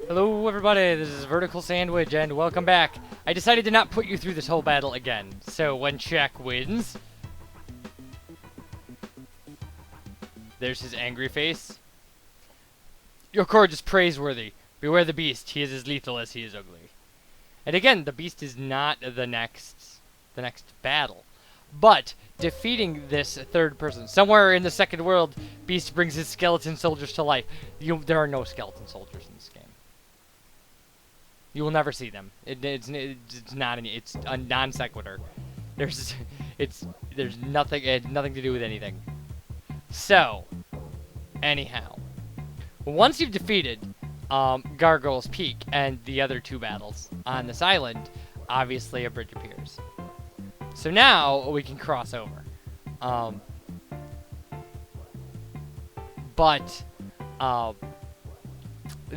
Hello everybody, this is VerticalSandwich and welcome back. I decided to not put you through this whole battle again, so when Shaq wins, there's his angry face. Your courage is praiseworthy. Beware the beast, he is as lethal as he is ugly. And again, the beast is not the next battle. But defeating this third person, somewhere in the second world, Beast brings his skeleton soldiers to life. There are no skeleton soldiers in this game. You will never see them. It's a non sequitur. There's nothing. It had nothing to do with anything. So, anyhow, once you've defeated Gargoyle's Peak and the other two battles on this island, obviously a bridge appears. So now we can cross over.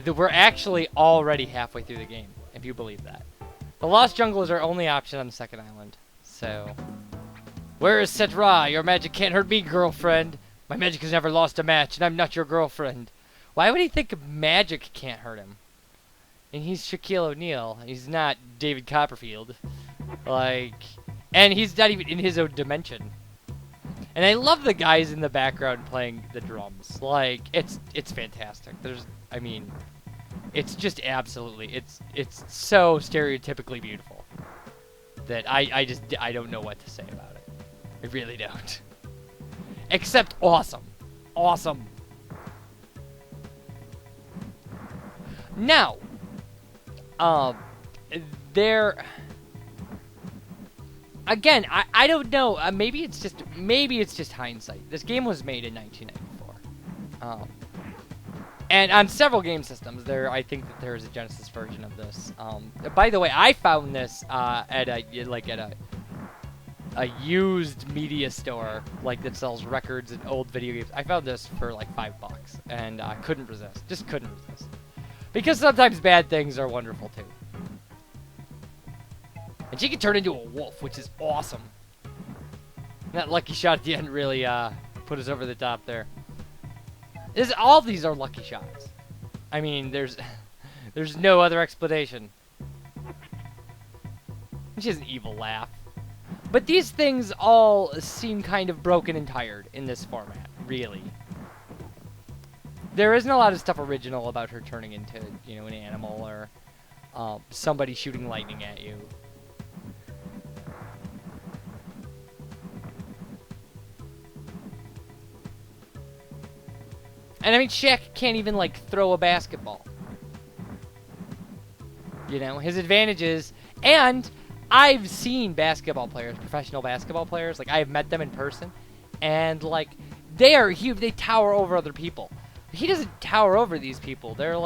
We're actually already halfway through the game, if you believe that. The Lost Jungle is our only option on the second island. So, where is Setra? Your magic can't hurt me, girlfriend. My magic has never lost a match, and I'm not your girlfriend. Why would he think magic can't hurt him? And he's Shaquille O'Neal. He's not David Copperfield. And he's not even in his own dimension. And I love the guys in the background playing the drums. It's fantastic. It's just absolutely, it's so stereotypically beautiful that I don't know what to say about it. I really don't. Except awesome. Awesome. Now, again, I don't know. Maybe it's just hindsight. This game was made in 1994, and on several game systems. I think that there is a Genesis version of this. By the way, I found this at a used media store that sells records and old video games. I found this for like $5, and I couldn't resist. Just couldn't resist. Because sometimes bad things are wonderful too. And she can turn into a wolf, which is awesome. That lucky shot at the end really put us over the top there. All these are lucky shots. I mean, there's no other explanation. She has an evil laugh. But these things all seem kind of broken and tired in this format, really. There isn't a lot of stuff original about her turning into, an animal or somebody shooting lightning at you. And I mean, Shaq can't even, throw a basketball. His advantages. And I've seen basketball players, professional basketball players. I've met them in person. And, they are huge. They tower over other people. He doesn't tower over these people. They're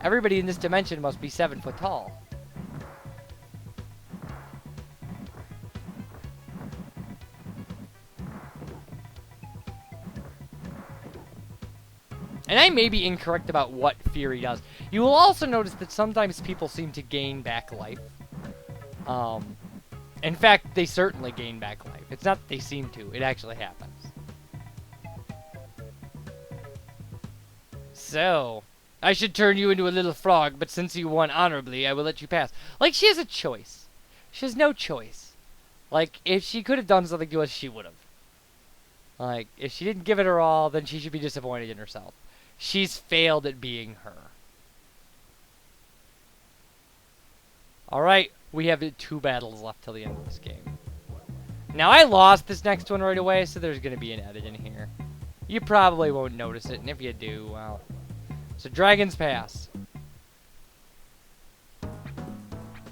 everybody in this dimension must be 7 foot tall. And I may be incorrect about what Fury does. You will also notice that sometimes people seem to gain back life. In fact, they certainly gain back life. It's not that they seem to. It actually happens. So, I should turn you into a little frog, but since you won honorably, I will let you pass. She has a choice. She has no choice. If she could have done something to us, she would have. If she didn't give it her all, then she should be disappointed in herself. She's failed at being her. Alright, we have 2 battles left till the end of this game. Now, I lost this next one right away, so there's going to be an edit in here. You probably won't notice it, and if you do, well... So, Dragon's Pass.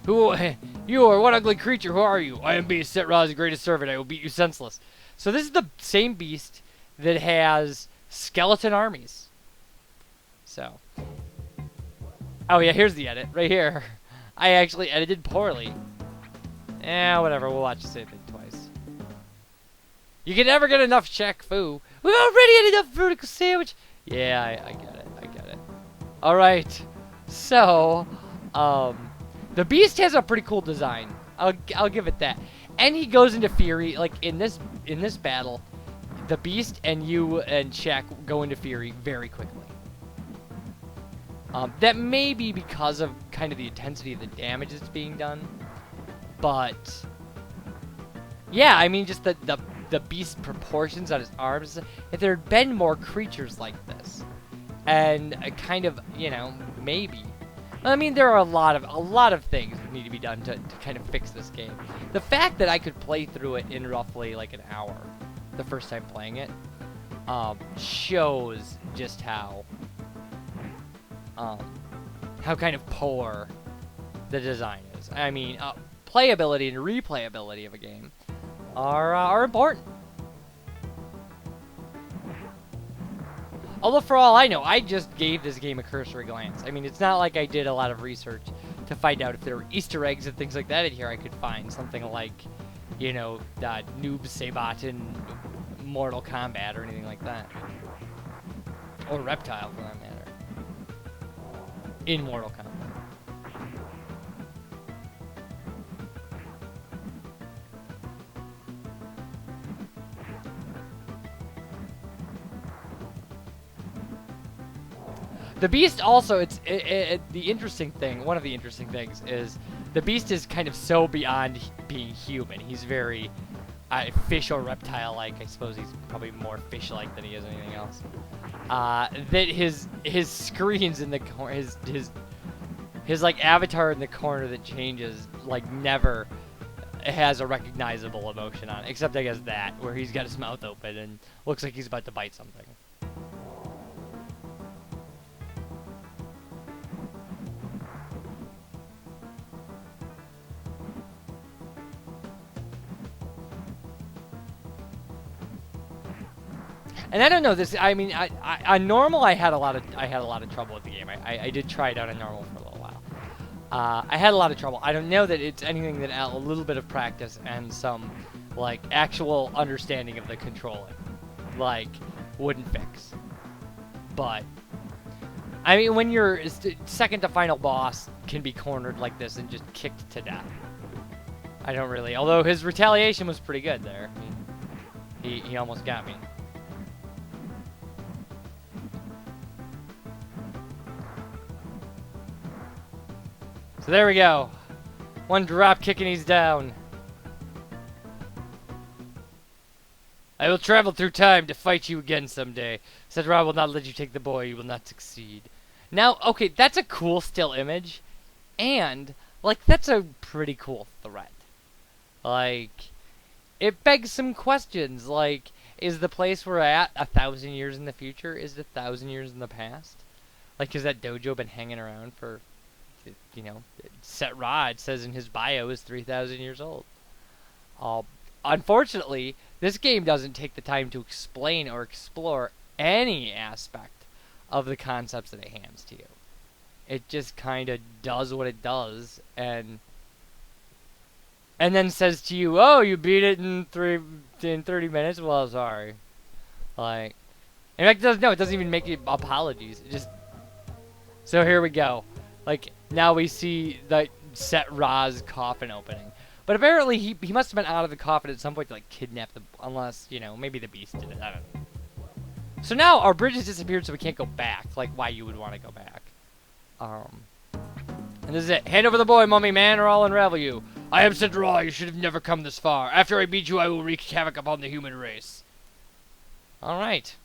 You are what ugly creature, who are you? I am Beast, Setra's greatest servant, I will beat you senseless. So this is the same beast that has skeleton armies. So. Oh yeah, here's the edit, right here. I actually edited poorly. Whatever, we'll watch the same thing twice. You can never get enough Shaq Fu. We've already had enough VerticalSandwich. Yeah, I get it. Alright. So, the beast has a pretty cool design. I'll give it that. And he goes into fury, in this battle. The beast and you and Shaq go into fury very quickly. That may be because of kind of the intensity of the damage that's being done. But yeah, I mean, just the beast proportions on his arms. If there had been more creatures like this, and a kind of, you know, maybe. I mean, there are a lot of things that need to be done to kind of fix this game. The fact that I could play through it in roughly like an hour, the first time playing it, shows just how kind of poor the design is. I mean, playability and replayability of a game are important. Although, for all I know, I just gave this game a cursory glance. I mean, it's not like I did a lot of research to find out if there were Easter eggs and things like that in here I could find. Something like, you know, Noob Saibot in Mortal Kombat or anything like that. Or Reptile, for that matter. In Mortal Kombat. The Beast also, the interesting thing, one of the interesting things is the Beast is kind of so beyond being human. He's very fish or reptile-like. I suppose he's probably more fish-like than he is anything else. That his screens in the corner, his like avatar in the corner that changes, like never has a recognizable emotion on it, except I guess that, where he's got his mouth open and looks like he's about to bite something. And I don't know this. I mean, on normal, I had a lot of trouble with the game. I did try it out on normal for a little while. I had a lot of trouble. I don't know that it's anything that a little bit of practice and some like actual understanding of the controlling, like, wouldn't fix. But I mean, when your second to final boss can be cornered like this and just kicked to death, I don't really. Although his retaliation was pretty good there. I mean, he almost got me. So there we go. One drop kick and he's down. I will travel through time to fight you again someday. Said Ra will not let you take the boy. You will not succeed. Now, okay, that's a cool still image. And, like, that's a pretty cool threat. Like, it begs some questions. Like, is the place we're at 1,000 years in the future? Is it 1,000 years in the past? Like, has that dojo been hanging around for... You know, Set Rod says in his bio is 3,000 years old. Unfortunately, this game doesn't take the time to explain or explore any aspect of the concepts that it hands to you. It just kind of does what it does, and then says to you, "Oh, you beat it in 30 minutes." Well, sorry. Like, in fact, it doesn't even make you apologies. It just. So here we go. Like, now we see the Set Ra's coffin opening. But apparently he must have been out of the coffin at some point to, like, kidnap the... Unless, you know, maybe the Beast did it. I don't know. So now our bridge has disappeared so we can't go back. Like, why you would want to go back. And this is it. Hand over the boy, mummy man, or I'll unravel you. I am Set Ra. You should have never come this far. After I beat you, I will wreak havoc upon the human race. Alright.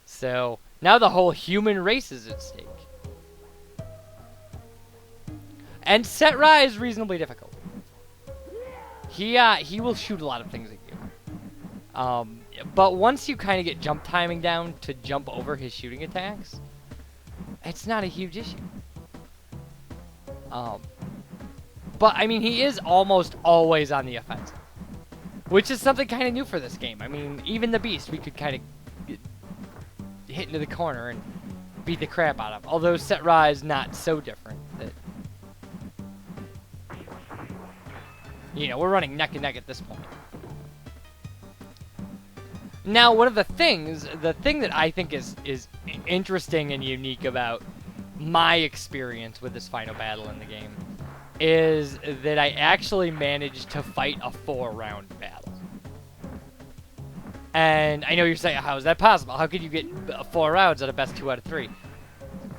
So, now the whole human race is at stake. And Set Ra is reasonably difficult. He will shoot a lot of things at you. But once you kind of get jump timing down to jump over his shooting attacks, it's not a huge issue. But, I mean, he is almost always on the offensive. Which is something kind of new for this game. I mean, even the Beast, we could kind of hit into the corner and beat the crap out of. Although Set Ra is not so different. That, you know, we're running neck and neck at this point. Now, one of the thing that I think is interesting and unique about my experience with this final battle in the game is that I actually managed to fight a 4-round battle. And I know you're saying, how is that possible? How could you get 4 rounds at a best 2 out of 3?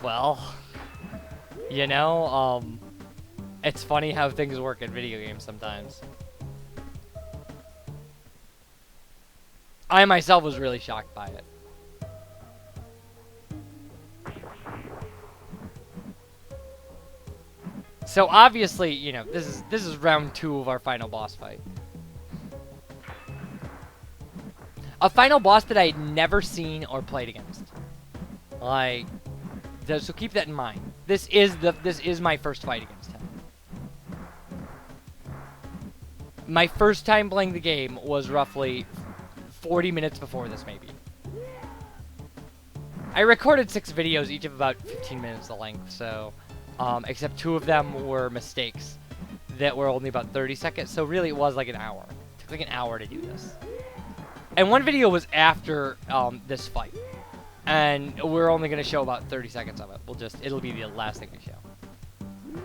Well, you know, it's funny how things work in video games sometimes. I myself was really shocked by it. So obviously, you know, this is round 2 of our final boss fight. A final boss that I had never seen or played against. Like, so keep that in mind. This is my first fight against him. My first time playing the game was roughly 40 minutes before this, maybe. I recorded 6 videos, each of about 15 minutes the length, so... except 2 of them were mistakes that were only about 30 seconds, so really it was like an hour. It took like an hour to do this. And one video was after this fight. And we're only going to show about 30 seconds of it. It'll be the last thing we show.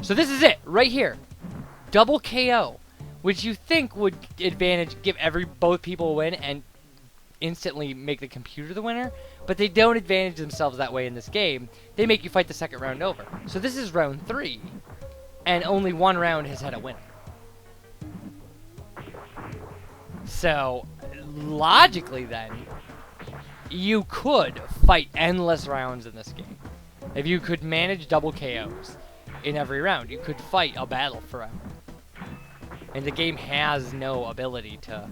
So this is it, right here. Double KO, which you think would give both people a win and instantly make the computer the winner, but they don't advantage themselves that way in this game. They make you fight the second round over. So this is round 3, and only 1 round has had a winner. So, logically then, you could fight endless rounds in this game. If you could manage double KOs in every round, you could fight a battle forever. And the game has no ability to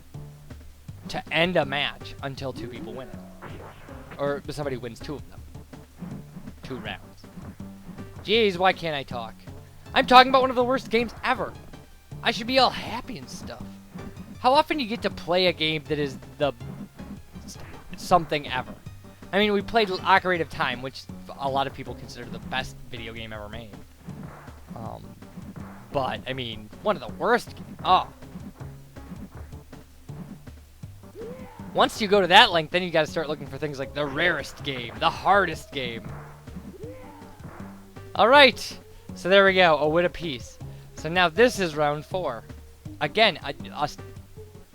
end a match until 2 people win it. Or somebody wins 2 of them. 2 rounds. Jeez, why can't I talk? I'm talking about one of the worst games ever. I should be all happy and stuff. How often do you get to play a game that is the something ever? I mean, we played Ocarina of Time, which a lot of people consider the best video game ever made. But, I mean, one of the worst games. Oh. Once you go to that length, then you gotta start looking for things like the rarest game, the hardest game. Alright, so there we go, a win apiece. So now this is round 4. Again, a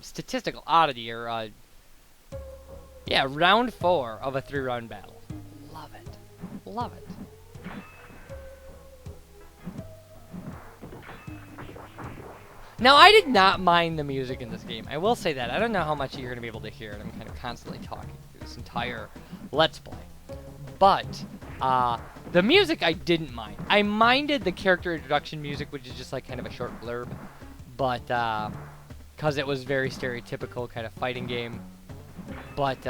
statistical oddity, or yeah, round 4 of a 3-round battle. Love it. Love it. Now, I did not mind the music in this game. I will say that. I don't know how much you're going to be able to hear it. I'm kind of constantly talking through this entire Let's Play. But, the music I didn't mind. I minded the character introduction music, which is just like kind of a short blurb. But, because it was very stereotypical kind of fighting game. But,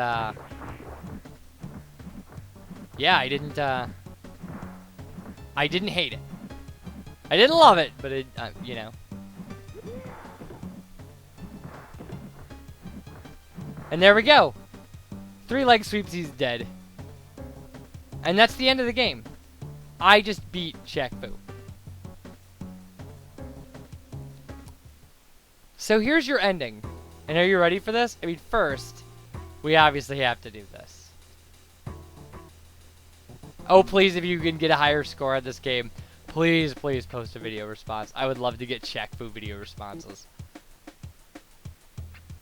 yeah, I didn't hate it. I didn't love it, but it, you know. And there we go. 3 leg sweeps, he's dead. And that's the end of the game. I just beat Shaq Fu. So here's your ending. And are you ready for this? I mean, first, we obviously have to do this. Oh, please, if you can get a higher score on this game, please, please post a video response. I would love to get Shaq Fu video responses.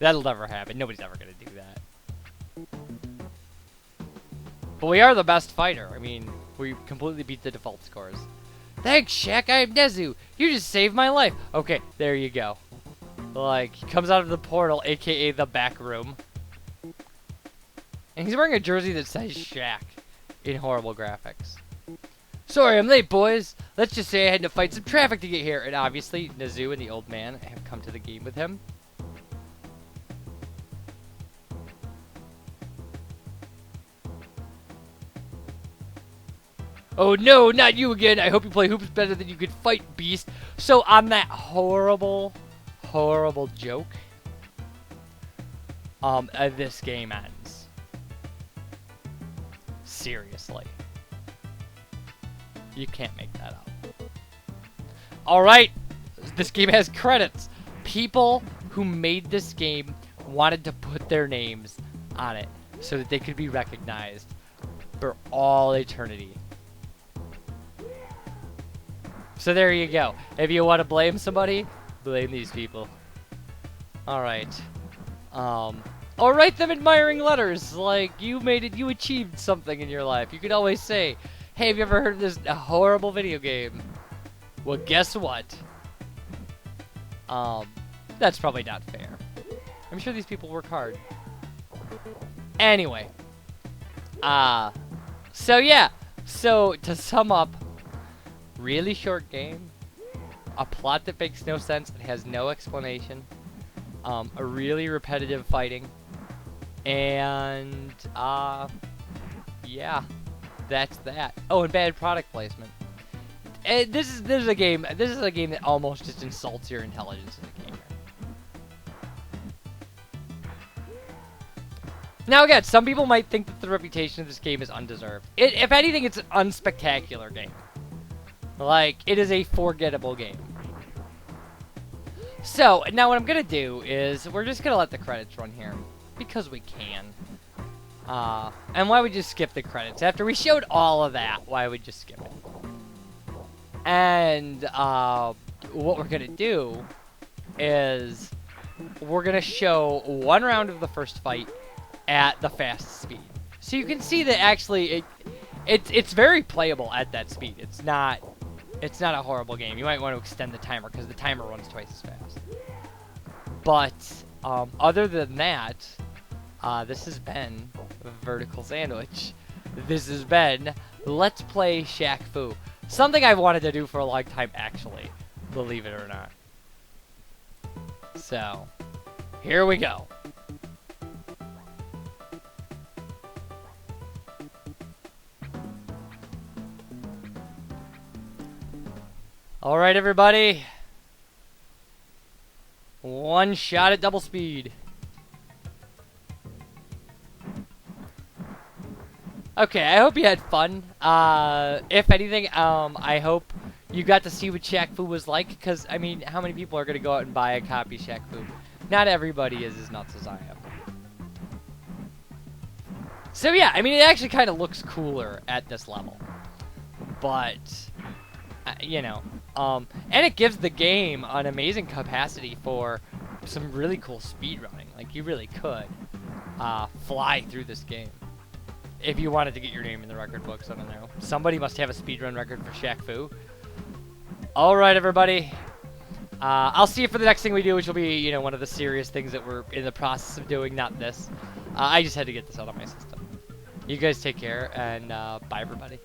That'll never happen. Nobody's ever going to do that. But we are the best fighter. I mean, we completely beat the default scores. Thanks, Shaq. I'm Nezu. You just saved my life. Okay, there you go. Like, he comes out of the portal, a.k.a. the back room. And he's wearing a jersey that says Shaq in horrible graphics. Sorry, I'm late, boys. Let's just say I had to fight some traffic to get here. And obviously, Nezu and the old man have come to the game with him. Oh no, not you again. I hope you play hoops better than you could fight, beast. So on that horrible, horrible joke, this game ends. Seriously. You can't make that up. Alright, this game has credits. People who made this game wanted to put their names on it so that they could be recognized for all eternity. So there you go. If you want to blame somebody, blame these people. Alright. Or write them admiring letters, like you made it, you achieved something in your life. You could always say, hey, have you ever heard of this horrible video game? Well, guess what? That's probably not fair. I'm sure these people work hard. Anyway. So yeah. So, to sum up, really short game, a plot that makes no sense, that has no explanation, a really repetitive fighting, and, yeah, that's that. Oh, and bad product placement. This is a game that almost just insults your intelligence as a gamer. Now again, some people might think that the reputation of this game is undeserved. If anything, it's an unspectacular game. Like, it is a forgettable game. So, now what I'm gonna do is, we're just gonna let the credits run here. Because we can. And why would you skip the credits? After we showed all of that, why would you skip it? And, what we're gonna do is, we're gonna show one round of the first fight at the fast speed. So you can see that actually it's very playable at that speed. It's not a horrible game. You might want to extend the timer because the timer runs twice as fast. But other than that, this has been VerticalSandwich. This has been Let's Play Shaq Fu. Something I've wanted to do for a long time, actually, believe it or not. So, here we go. Alright, everybody. One shot at double speed. Okay, I hope you had fun. If anything, I hope you got to see what Shaq Fu was like, because, I mean, how many people are going to go out and buy a copy of Shaq Fu? Not everybody is as nuts as I am. So yeah, I mean, it actually kind of looks cooler at this level. But, you know, and it gives the game an amazing capacity for some really cool speed running. Like, you really could fly through this game. If you wanted to get your name in the record books, I don't know. Somebody must have a speedrun record for Shaq Fu. Alright, everybody. I'll see you for the next thing we do, which will be, you know, one of the serious things that we're in the process of doing, not this. I just had to get this out of my system. You guys take care, and bye, everybody.